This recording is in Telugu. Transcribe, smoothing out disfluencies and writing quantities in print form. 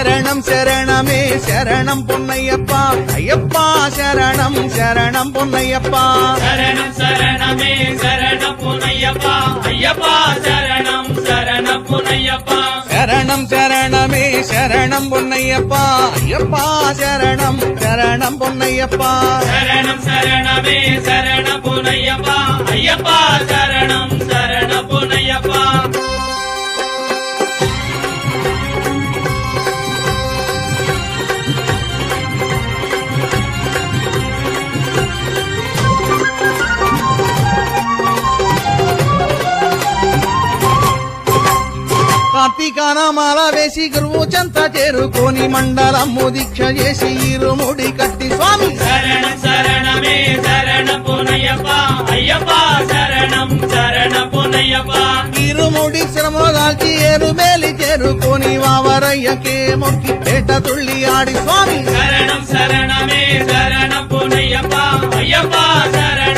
சரணம் சரணமே சரணம் பொன்னையப்பா ஐயப்பா சரணம் சரணம் பொன்னையப்பா சரணம் சரணமே சரணம் பொன்னையப்பா ஐயப்பா சரணம் சரணம் பொன்னையப்பா சரணம் சரணமே சரணம் பொன்னையப்பா ஐயப்பா சரணம் சரணம் பொன்னையப்பா சரணம் சரணமே சரணம் பொன்னையப்பா ஐயப்பா சரணம் சரணம் பொன்னையப்பா కార్తీకాన మాల వేసి గురువు చెంత చేరుకొని మండలము దీక్ష చేసి ఇరుముడి కట్టి స్వామి శరణం శరణమే శరణం పొన్నయ్యప్ప అయ్యప్ప శరణం శరణం పొన్నయ్యప్ప ఇరుముడి శ్రమ దాల్చి ఏరుమేలి చేరుకొని వావరయ్యకే మొక్కి పేట తుళ్ళి ఆడి స్వామి శరణం శరణమే శరణం పొన్నయ్యప్ప అయ్యప్ప శరణం